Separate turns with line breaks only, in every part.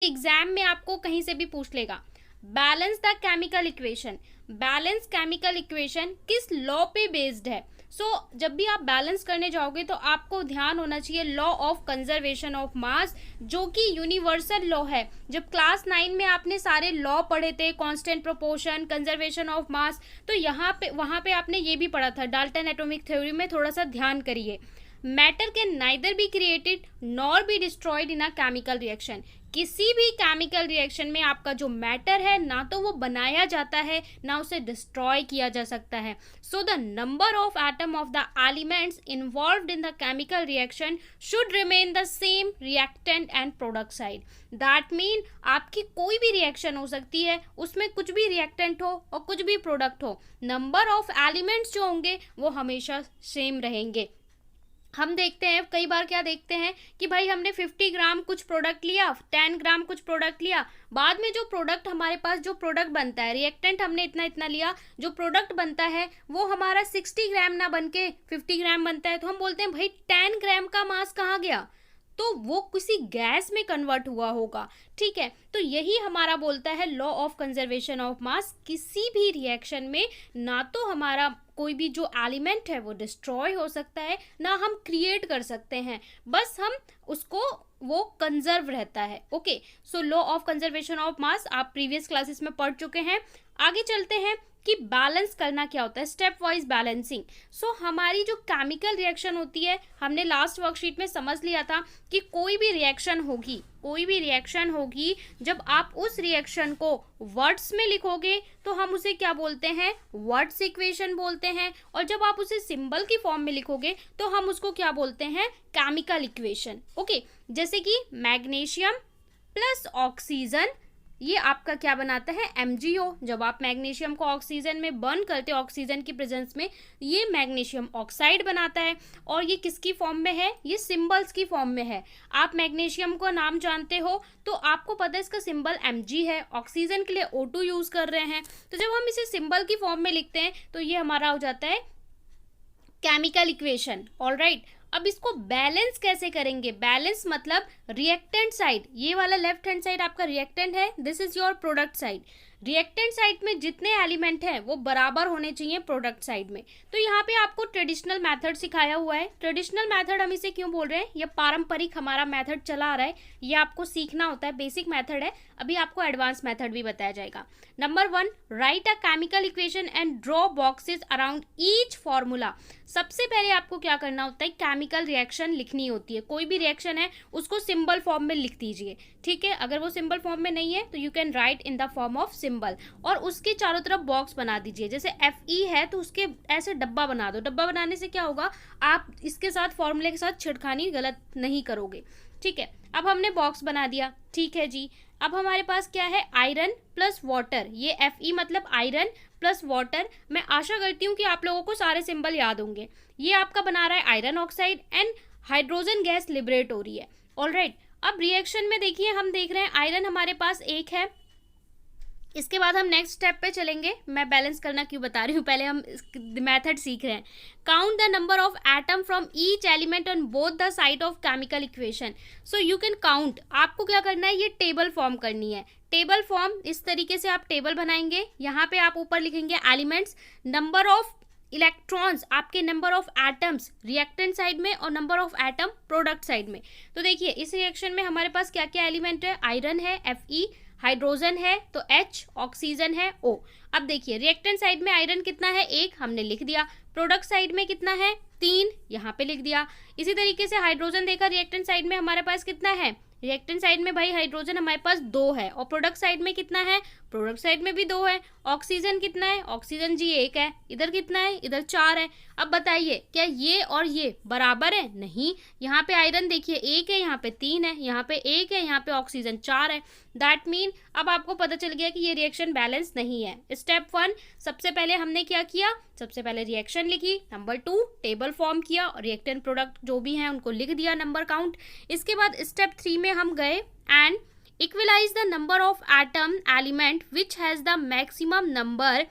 Exam में आपको कहीं से भी पूछ लेगा। Balance the chemical equation, balance chemical equation किस लॉ पे बेस्ड है? जब भी आप बैलेंस करने जाओगे तो आपको ध्यान होना चाहिए लॉ ऑफ कंजर्वेशन ऑफ मास, जो कि यूनिवर्सल लॉ है। जब क्लास 9 में आपने सारे लॉ पढ़े थे, कांस्टेंट प्रोपोर्शन, कंजर्वेशन ऑफ मास, तो यहाँ पे वहाँ पे आपने ये भी पढ़ा था डाल्टन एटॉमिक थ्योरी में, थोड़ा सा ध्यान करिए। Matter can neither be created nor be destroyed in a chemical reaction, किसी भी केमिकल रिएक्शन में आपका जो मैटर है ना तो वो बनाया जाता है ना उसे डिस्ट्रॉय किया जा सकता है। सो the number of atom of the elements involved in the chemical reaction should remain the same reactant and product side. That mean आपकी कोई भी रिएक्शन हो सकती है, उसमें कुछ भी रिएक्टेंट हो और कुछ भी प्रोडक्ट हो, नंबर ऑफ एलिमेंट्स जो होंगे वो हमेशा सेम रहेंगे। हम देखते हैं कई बार क्या देखते हैं कि भाई हमने 50 ग्राम कुछ प्रोडक्ट लिया, 10 ग्राम कुछ प्रोडक्ट लिया, बाद में जो प्रोडक्ट हमारे पास जो प्रोडक्ट बनता है, रिएक्टेंट हमने इतना इतना लिया, जो प्रोडक्ट बनता है वो हमारा 60 ग्राम ना बन के 50 ग्राम बनता है, तो हम बोलते हैं भाई 10 ग्राम का मास कहाँ गया? तो वो किसी गैस में कन्वर्ट हुआ होगा। ठीक है, तो यही हमारा बोलता है लॉ ऑफ कंजर्वेशन ऑफ मास, किसी भी रिएक्शन में ना तो हमारा कोई भी जो एलिमेंट है वो डिस्ट्रॉय हो सकता है ना हम क्रिएट कर सकते हैं, बस हम उसको वो कंजर्व रहता है। Okay, so law of conservation of मास आप प्रीवियस क्लासेस में पढ़ चुके हैं। आगे चलते हैं कि बैलेंस करना क्या होता है, स्टेप वाइज बैलेंसिंग। हमारी जो केमिकल रिएक्शन होती है, हमने लास्ट वर्कशीट में समझ लिया था कि कोई भी रिएक्शन होगी, जब आप उस रिएक्शन को वर्ड्स में लिखोगे तो हम उसे क्या बोलते हैं? वर्ड्स इक्वेशन बोलते हैं, और जब आप उसे सिंबल की फॉर्म में लिखोगे तो हम उसको क्या बोलते हैं? Chemical equation. ओके, जैसे कि मैग्नीशियम प्लस ऑक्सीजन, ये आपका क्या बनाता है? MgO। जब आप मैग्नीशियम को ऑक्सीजन में बर्न करते हो, ऑक्सीजन की प्रेजेंस में, ये मैग्नीशियम ऑक्साइड बनाता है, और ये किसकी फॉर्म में है? ये सिंबल्स की फॉर्म में है। आप मैग्नीशियम का नाम जानते हो तो आपको पता है इसका सिंबल Mg है, ऑक्सीजन के लिए O2 यूज कर रहे हैं, तो जब हम इसे सिंबल की फॉर्म में लिखते हैं तो ये हमारा हो जाता है केमिकल इक्वेशन। ऑलराइट, अब इसको बैलेंस कैसे करेंगे? बैलेंस मतलब रिएक्टेंट साइड, ये वाला लेफ्ट हैंड साइड आपका रिएक्टेंट है, this is your product side. Reactant side में जितने एलिमेंट हैं वो बराबर होने चाहिए प्रोडक्ट साइड में। तो यहाँ पे आपको ट्रेडिशनल मेथड सिखाया हुआ है। ट्रेडिशनल मेथड हम इसे क्यों बोल रहे हैं? ये पारंपरिक हमारा मेथड चला आ रहा है, ये आपको सीखना होता है, बेसिक मेथड है, अभी आपको एडवांस मेथड भी बताया जाएगा। Number 1, right a chemical equation and draw boxes around each formula. सबसे पहले आपको क्या करना होता है? केमिकल रिएक्शन लिखनी होती है, कोई भी रिएक्शन है उसको सिंबल फॉर्म में लिख दीजिए। ठीक है, अगर वो सिंबल फॉर्म में नहीं है तो you can write in the form of symbol, और उसके चारों तरफ बॉक्स बना दीजिए। जैसे Fe है तो उसके ऐसे डब्बा बना दो। डब्बा बनाने से क्या होगा? आप इसके साथ फॉर्मूले के साथ छिड़खानी गलत नहीं करोगे। ठीक है, अब हमने बॉक्स बना दिया। ठीक है जी, अब हमारे पास क्या है? आयरन प्लस वाटर, ये Fe मतलब आयरन प्लस वाटर। मैं आशा करती हूँ कि आप लोगों को सारे सिंबल याद होंगे। ये आपका बना रहा है iron oxide and hydrogen gas liberate हो रही है। ऑलराइट, अब रिएक्शन में देखिए, हम देख रहे हैं आयरन हमारे पास एक है। इसके बाद हम नेक्स्ट स्टेप पे चलेंगे। मैं बैलेंस करना क्यों बता रही हूँ, पहले हम मेथड सीख रहे हैं। Count the number of atom from each element on both the side of chemical equation. So you can count. आपको क्या करना है? ये टेबल फॉर्म करनी है। टेबल फॉर्म इस तरीके से आप टेबल बनाएंगे। यहाँ पे आप ऊपर लिखेंगे एलिमेंट्स, नंबर ऑफ इलेक्ट्रॉन्स, आपके number of atoms reactant side में और number of atom product side में। तो देखिए इस रिएक्शन में हमारे पास क्या क्या एलिमेंट है? आयरन है Fe, हाइड्रोजन है तो H, ऑक्सीजन है O। अब देखिए रिएक्टेंट साइड में आयरन कितना है? 1, हमने लिख दिया। प्रोडक्ट साइड में कितना है? 3, यहाँ पे लिख दिया। इसी तरीके से हाइड्रोजन देखा, रिएक्टेंट साइड में हमारे पास कितना है? रिएक्टेंट साइड में भाई हाइड्रोजन हमारे पास 2 है, और प्रोडक्ट साइड में कितना है? प्रोडक्ट साइड में भी 2 है। ऑक्सीजन कितना है? ऑक्सीजन जी 1 है। इधर कितना है? इधर 4 है। अब बताइए क्या ये और ये बराबर है? नहीं। यहाँ पे आयरन देखिए 1 है, यहाँ पे 3 है, यहाँ पे 1 है, यहाँ पे ऑक्सीजन 4 है। दैट मीन अब आपको पता चल गया कि ये रिएक्शन बैलेंस नहीं है। स्टेप 1, सबसे पहले हमने क्या किया? सबसे पहले रिएक्शन लिखी। नंबर 2, टेबल फॉर्म किया और रिएक्टेंट प्रोडक्ट जो भी हैं उनको लिख दिया, नंबर काउंट। इसके बाद स्टेप 3 में हम गए and equalize the number of atom element which has the maximum number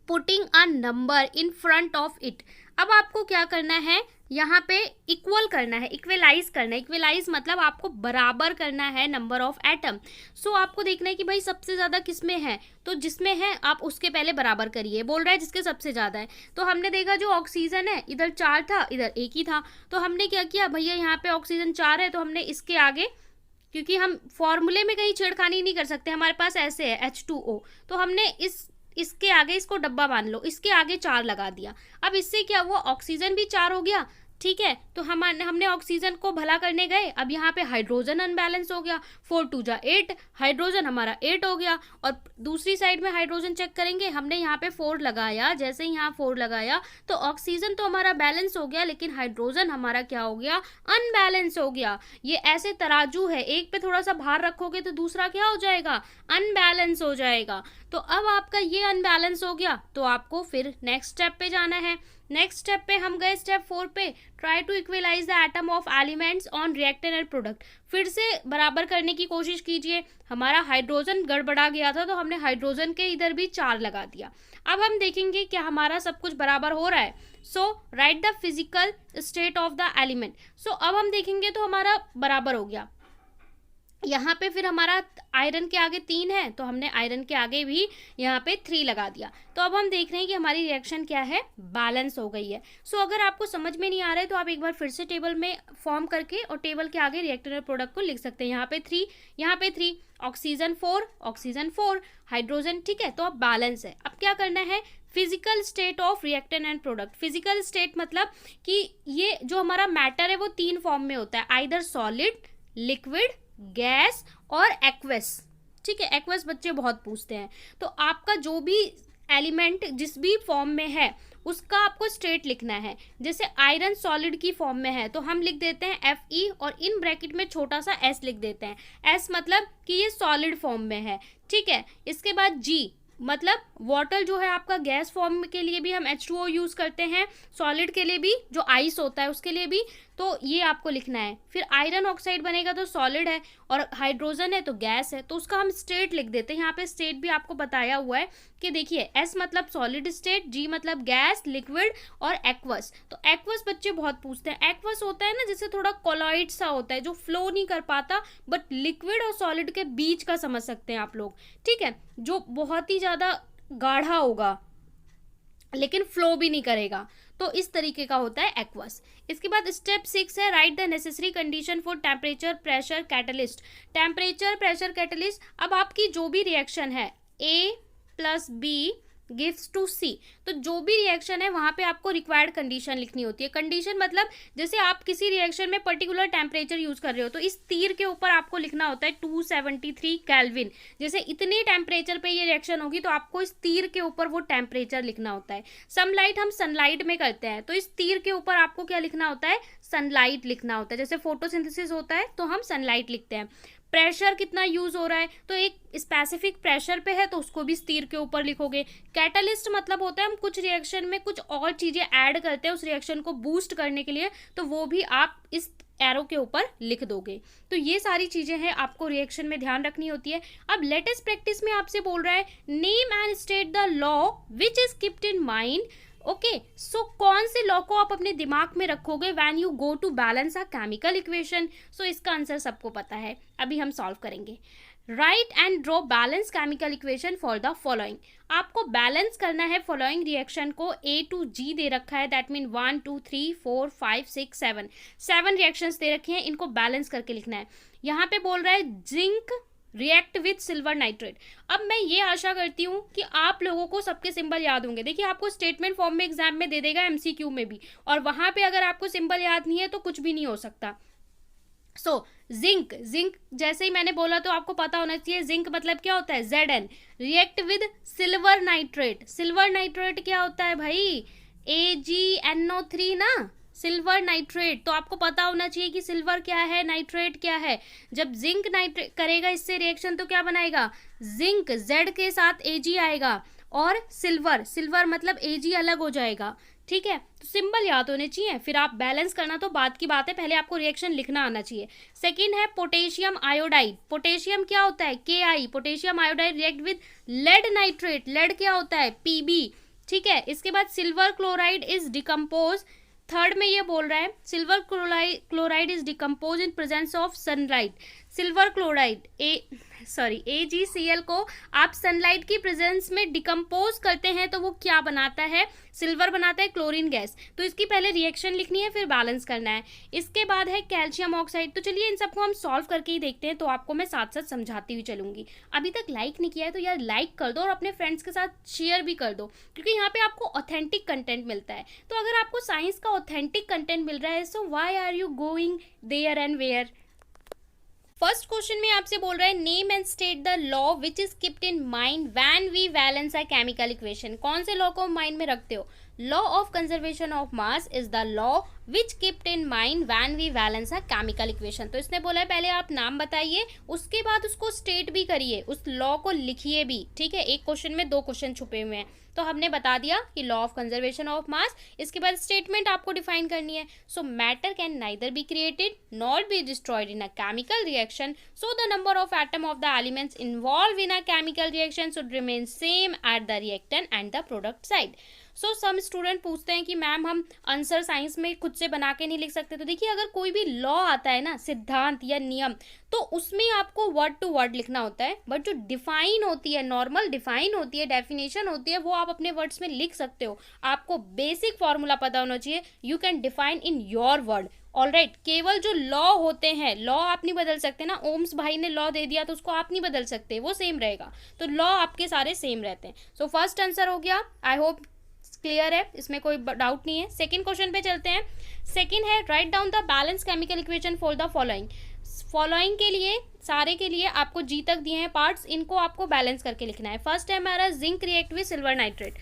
putting a number in front of it. अब आपको क्या करना है? यहाँ पे इक्वल करना है, इक्वलाइज करना है। इक्वलाइज मतलब आपको बराबर करना है नंबर ऑफ एटम। सो आपको देखना है कि भाई सबसे ज़्यादा किस में है, तो जिसमें है आप उसके पहले बराबर करिए। बोल रहा है जिसके सबसे ज़्यादा है, तो हमने देखा जो ऑक्सीजन है इधर 4 था, इधर 1 ही था, तो हमने क्या किया भैया, यहाँ पे ऑक्सीजन 4 है तो हमने इसके आगे, क्योंकि हम फॉर्मूले में कहीं छेड़खानी नहीं कर सकते, हमारे पास ऐसे है H2O, तो हमने इसके आगे, इसको डब्बा मान लो, इसके आगे 4 लगा दिया। अब इससे क्या हुआ, ऑक्सीजन भी 4 हो गया, ठीक है। तो हमने ऑक्सीजन को भला करने गए, अब यहाँ पे हाइड्रोजन अनबैलेंस हो गया, 4 2 जा 8, हाइड्रोजन हमारा 8 हो गया। और दूसरी साइड में हाइड्रोजन चेक करेंगे, हमने यहाँ पे 4 लगाया, जैसे ही यहाँ 4 लगाया तो ऑक्सीजन तो हमारा बैलेंस हो गया, लेकिन हाइड्रोजन हमारा क्या हो गया, अनबैलेंस हो गया। ये ऐसे तराजू है, एक पे थोड़ा सा भार रखोगे तो दूसरा क्या हो जाएगा, अनबैलेंस हो जाएगा। तो अब आपका ये अनबैलेंस हो गया, तो आपको फिर नेक्स्ट स्टेप पे जाना है। नेक्स्ट स्टेप पे हम गए, स्टेप 4 पे, try to equalize the atom of elements on reactant and product. फिर से बराबर करने की कोशिश कीजिए। हमारा हाइड्रोजन गड़बड़ा गया था, तो हमने हाइड्रोजन के इधर भी 4 लगा दिया। अब हम देखेंगे क्या हमारा सब कुछ बराबर हो रहा है। So write the physical state of the element. So अब हम देखेंगे तो हमारा बराबर हो गया। यहाँ पे फिर हमारा आयरन के आगे 3 है, तो हमने आयरन के आगे भी यहाँ पे 3 लगा दिया। तो अब हम देख रहे हैं कि हमारी रिएक्शन क्या है, बैलेंस हो गई है। सो अगर आपको समझ में नहीं आ रहा है तो आप एक बार फिर से टेबल में फॉर्म करके और टेबल के आगे रिएक्टेंट और प्रोडक्ट को लिख सकते हैं। यहाँ पे 3, यहाँ पे 3, ऑक्सीजन 4, हाइड्रोजन, ठीक है। तो अब बैलेंस है। अब क्या करना है, physical state of reactant and product. Physical state मतलब कि ये जो हमारा मैटर है वो 3 फॉर्म में होता है, आइदर सॉलिड, लिक्विड, गैस और एक्वस, ठीक है। एक्वस बच्चे बहुत पूछते हैं। तो आपका जो भी एलिमेंट जिस भी फॉर्म में है उसका आपको स्टेट लिखना है। जैसे आयरन सॉलिड की फॉर्म में है तो हम लिख देते हैं Fe और इन ब्रैकेट में छोटा सा s लिख देते हैं। s मतलब कि ये सॉलिड फॉर्म में है, ठीक है। इसके बाद G मतलब वाटर जो है आपका गैस फॉर्म के लिए भी हम H2O यूज़ करते हैं, सॉलिड के लिए भी, जो आइस होता है उसके लिए भी, तो ये आपको लिखना है। फिर आयरन ऑक्साइड बनेगा तो सॉलिड है, और हाइड्रोजन है तो गैस है, तो उसका हम स्टेट लिख देते हैं। यहाँ पे स्टेट भी आपको बताया हुआ है कि देखिए S मतलब सॉलिड स्टेट, G मतलब गैस, लिक्विड और एक्वस। तो एक्वस बच्चे बहुत पूछते हैं। एक्वस होता है ना जैसे थोड़ा कोलॉइड सा होता है, जो फ्लो नहीं कर पाता, बट लिक्विड और सॉलिड के बीच का समझ सकते हैं आप लोग, ठीक है। जो बहुत ही ज़्यादा गाढ़ा होगा लेकिन फ्लो भी नहीं करेगा, तो इस तरीके का होता है एक्वस। इसके बाद स्टेप 6 है, write the necessary condition for temperature, pressure, catalyst. Temperature, pressure, catalyst. अब आपकी जो भी रिएक्शन है A + B gives to C, तो जो भी रिएक्शन है वहाँ पे आपको रिक्वायर्ड कंडीशन लिखनी होती है। कंडीशन मतलब जैसे आप किसी रिएक्शन में पर्टिकुलर टेम्परेचर यूज कर रहे हो तो इस तीर के ऊपर आपको लिखना होता है 273 केल्विन। जैसे इतने टेम्परेचर पे ये रिएक्शन होगी तो आपको इस तीर के ऊपर वो टेम्परेचर लिखना होता है। सनलाइट हम सनलाइट में करते हैं तो इस तीर के ऊपर आपको क्या लिखना होता है, सनलाइट लिखना होता है। जैसे फोटोसिंथेसिस होता है तो हम सनलाइट लिखते हैं। प्रेशर कितना यूज हो रहा है तो एक स्पेसिफिक प्रेशर पे है तो उसको भी स्थिर के ऊपर लिखोगे। कैटलिस्ट मतलब होता है हम कुछ रिएक्शन में कुछ और चीजें ऐड करते हैं उस रिएक्शन को बूस्ट करने के लिए, तो वो भी आप इस एरो के ऊपर लिख दोगे। तो ये सारी चीजें हैं आपको रिएक्शन में ध्यान रखनी होती है। अब लेटेस्ट प्रैक्टिस में आपसे बोल रहा है name and state the law which is keeped in mind. Okay, so कौन से लॉ को आप अपने दिमाग में रखोगे when you go to balance a chemical equation. So इसका आंसर सबको पता है, अभी हम सॉल्व करेंगे। Write and draw balance chemical equation for the following. आपको बैलेंस करना है फॉलोइंग रिएक्शन को, A to G दे रखा है, दैट मीन 1 2 3 4 5 6 7 रिएक्शंस दे रखे हैं, इनको बैलेंस करके लिखना है। यहाँ पे बोल रहा है zinc react with silver nitrate. अब मैं ये आशा करती हूँ कि आप लोगों को सबके सिंबल याद होंगे। देखिए आपको स्टेटमेंट फॉर्म में एग्जाम में दे देगा, MCQ में भी, और वहां पे अगर आपको सिंबल याद नहीं है तो कुछ भी नहीं हो सकता। सो जिंक, जिंक जैसे ही मैंने बोला तो आपको पता होना चाहिए जिंक मतलब क्या होता है, Zn। React with silver nitrate, silver nitrate क्या होता है भाई, AgNO3 ना, सिल्वर नाइट्रेट। तो आपको पता होना चाहिए कि सिल्वर क्या है, नाइट्रेट क्या है। जब जिंक नाइट्रेट करेगा इससे रिएक्शन तो क्या बनाएगा, जिंक Z के साथ Ag आएगा, और सिल्वर, सिल्वर मतलब Ag अलग हो जाएगा, ठीक है। तो सिंबल याद होने चाहिए, फिर आप बैलेंस करना तो बात की बात है, पहले आपको रिएक्शन लिखना आना चाहिए। सेकंड है पोटेशियम आयोडाइड। पोटेशियम क्या होता है, Ki। Potassium iodide react with lead nitrate, lead क्या होता है, Pb, ठीक है। इसके बाद silver chloride is decompose third में ये बोल रहा है silver chloride is decompose in presence of sunlight. Silver chloride AgCl को आप सनलाइट की प्रेजेंस में डिकम्पोज करते हैं तो वो क्या बनाता है, सिल्वर बनाता है, क्लोरीन गैस। तो इसकी पहले रिएक्शन लिखनी है, फिर बैलेंस करना है। इसके बाद है कैल्शियम ऑक्साइड। तो चलिए इन सबको हम सॉल्व करके ही देखते हैं, तो आपको मैं साथ साथ समझाती हुई चलूंगी। अभी तक लाइक नहीं किया है तो यार लाइक कर दो और अपने फ्रेंड्स के साथ शेयर भी कर दो, क्योंकि यहाँ पे आपको ऑथेंटिक कंटेंट मिलता है। तो अगर आपको साइंस का ऑथेंटिक कंटेंट मिल रहा है, so why are you going there and where. First question में आपसे बोल रहा है name and state the law which is keeped in mind when we balance a chemical equation. कौन से लॉ को माइंड में रखते हो? Law of conservation of mass is the law which keeped in mind when we balance a chemical equation. तो इसने बोला है पहले आप नाम बताइए, उसके बाद उसको स्टेट भी करिए, उस लॉ को लिखिए भी, ठीक है। एक क्वेश्चन में दो क्वेश्चन छुपे हुए हैं, तो हमने बता दिया कि law of conservation of mass. इसके बाद स्टेटमेंट आपको डिफाइन करनी है। So matter can neither be created nor be destroyed in a chemical reaction, so the number of atom of the elements involve in a chemical reaction should remain same at the reactant and the product side. So some student पूछते हैं कि ma'am हम answer science में खुद से बना के नहीं लिख सकते। तो देखिए अगर कोई भी लॉ आता है ना, सिद्धांत या नियम, तो उसमें आपको वर्ड टू वर्ड लिखना होता है, बट जो डिफाइन होती है, नॉर्मल डिफाइन होती है, डेफिनेशन होती है, वो आप अपने वर्ड्स में लिख सकते हो। आपको बेसिक फॉर्मूला पता होना चाहिए, you can define in your word. Alright, केवल जो लॉ होते हैं, लॉ आप नहीं बदल सकते ना। ओम्स भाई ने लॉ दे दिया तो उसको आप नहीं बदल सकते, वो सेम रहेगा। तो लॉ आपके सारे सेम रहते हैं। सो फर्स्ट आंसर हो गया। आई होप क्लियर है, इसमें कोई डाउट नहीं है। सेकंड क्वेश्चन पे चलते हैं। सेकंड है write down the balance chemical equation for the following. Following के लिए, सारे के लिए आपको जी तक दिए हैं पार्ट्स, इनको आपको बैलेंस करके लिखना है। फर्स्ट है हमारा zinc react with silver nitrate.